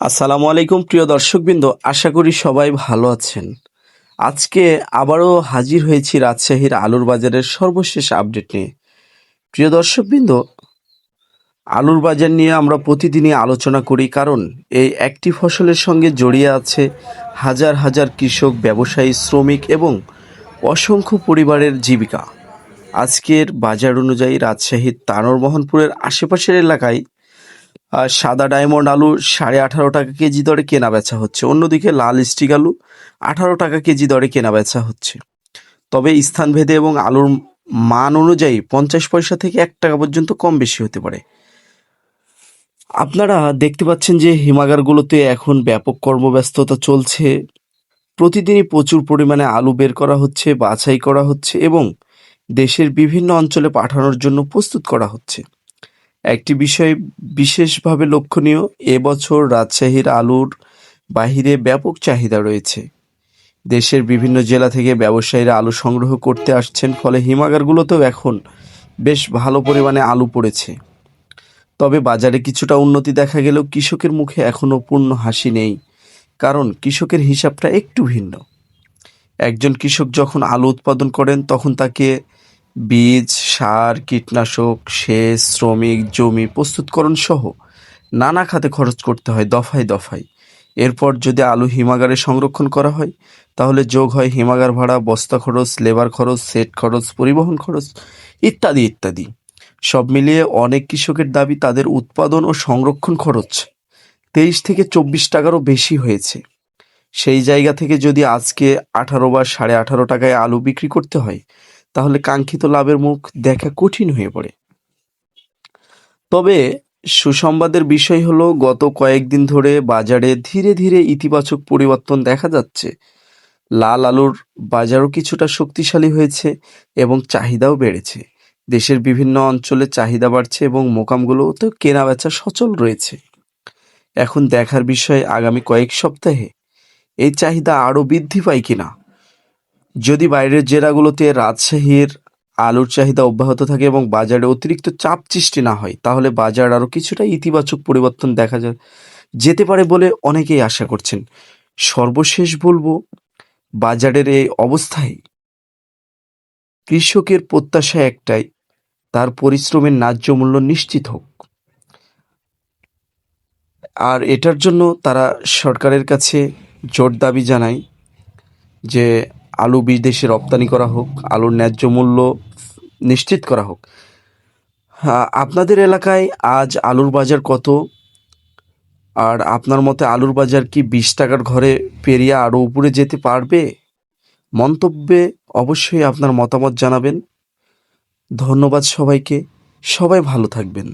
আসসালামু আলাইকুম প্রিয় দর্শকবৃন্দ, আশা করি সবাই ভালো আছেন। আজকে আবারও হাজির হয়েছি রাজশাহীর আলুর বাজারের সর্বশেষ আপডেট নিয়ে। প্রিয় দর্শকবৃন্দ, আলুর বাজার নিয়ে আমরা প্রতিদিনই আলোচনা করি, কারণ এই একটি ফসলের সঙ্গে জড়িয়ে আছে হাজার হাজার কৃষক, ব্যবসায়ী, শ্রমিক এবং অসংখ্য পরিবারের জীবিকা। আজকের বাজার অনুযায়ী রাজশাহীর তানোরমোহনপুরের আশেপাশের এলাকায় সাদা ডায়মন্ড আলু 18.5 টাকা কেজি দরে কেনা বেচা হচ্ছে। অন্যদিকে লাল স্টিক আলু 18 টাকা কেজি দরে কেনা বেচা হচ্ছে। তবে স্থানভেদে এবং আলুর মান অনুযায়ী 50 পয়সা থেকে 1 টাকা পর্যন্ত কম বেশি হতে পারে। আপনারা দেখতে পাচ্ছেন যে হিমাগারগুলোতে এখন ব্যাপক কর্মব্যস্ততা চলছে। প্রতিদিনই প্রচুর পরিমাণে আলু বের করা হচ্ছে, বাছাই করা হচ্ছে এবং দেশের বিভিন্ন অঞ্চলে পাঠানোর জন্য প্রস্তুত করা হচ্ছে। একটি বিষয় বিশেষভাবে লক্ষণীয়, এবছর রাজশাহীর আলুর বাহিরে ব্যাপক চাহিদা রয়েছে। দেশের বিভিন্ন জেলা থেকে ব্যবসায়ীরা আলু সংগ্রহ করতে আসছেন, ফলে হিমাগারগুলোতেও এখন বেশ ভালো পরিমাণে আলু পড়েছে। তবে বাজারে কিছুটা উন্নতি দেখা গেলেও কৃষকের মুখে এখনও পূর্ণ হাসি নেই, কারণ কৃষকের হিসাবটা একটু ভিন্ন। একজন কৃষক যখন আলু উৎপাদন করেন তখন তাকে বীজ, সার, কীটনাশক, সেচ, শ্রমিক, জমি প্রস্তুতকরণ সহ নানা খাতে খরচ করতে হয় দফায় দফায়। এরপর যদি আলু হিমাগারে সংরক্ষণ করা হয় তাহলে যোগ হয় হিমাগার ভাড়া, বস্তা খরচ, লেবার খরচ, সেট খরচ, পরিবহন খরচ ইত্যাদি ইত্যাদি। সব মিলিয়ে অনেক কৃষকের দাবি তাদের উৎপাদন ও সংরক্ষণ খরচ 23 থেকে 24 টাকারও বেশি হয়েছে। সেই জায়গা থেকে যদি আজকে 18 বা 18.5 টাকায় আলু বিক্রি করতে হয় তাহলে কাঙ্ক্ষিত লাভের মুখ দেখা কঠিন হয়ে পড়ে। তবে সুসংবাদের বিষয় হলো, গত কয়েকদিন ধরে বাজারে ধীরে ধীরে ইতিবাচক পরিবর্তন দেখা যাচ্ছে। লাল আলুর বাজারও কিছুটা শক্তিশালী হয়েছে এবং চাহিদাও বেড়েছে। দেশের বিভিন্ন অঞ্চলে চাহিদা বাড়ছে এবং মোকামগুলোতেও কেনা বেচা সচল রয়েছে। এখন দেখার বিষয় আগামী কয়েক সপ্তাহে এই চাহিদা আরও বৃদ্ধি পায় কিনা। যদি বাইরের জেলাগুলোতে রাজশাহীর আলুর চাহিদা অব্যাহত থাকে এবং বাজারে অতিরিক্ত চাপ সৃষ্টি না হয় তাহলে বাজার আরও কিছুটা ইতিবাচক পরিবর্তন দেখা যেতে পারে বলে অনেকেই আশা করছেন। সর্বশেষ বলবো, বাজারের এই অবস্থায় কৃষকের প্রত্যাশা একটাই, তার পরিশ্রমের ন্যায্য মূল্য নিশ্চিত হোক। আর এটার জন্য তারা সরকারের কাছে জোর দাবি জানায় যে আলু বিদেশে রপ্তানি করা হোক, আলুর ন্যায্য মূল্য নিশ্চিত করা হোক। হ্যাঁ, আপনাদের এলাকায় আজ আলুর বাজার কত? আর আপনার মতে আলুর বাজার কি 20 টাকার ঘরে পেরিয়ে আরও উপরে যেতে পারবে? মন্তব্যে অবশ্যই আপনার মতামত জানাবেন। ধন্যবাদ সবাইকে। সবাই ভালো থাকবেন।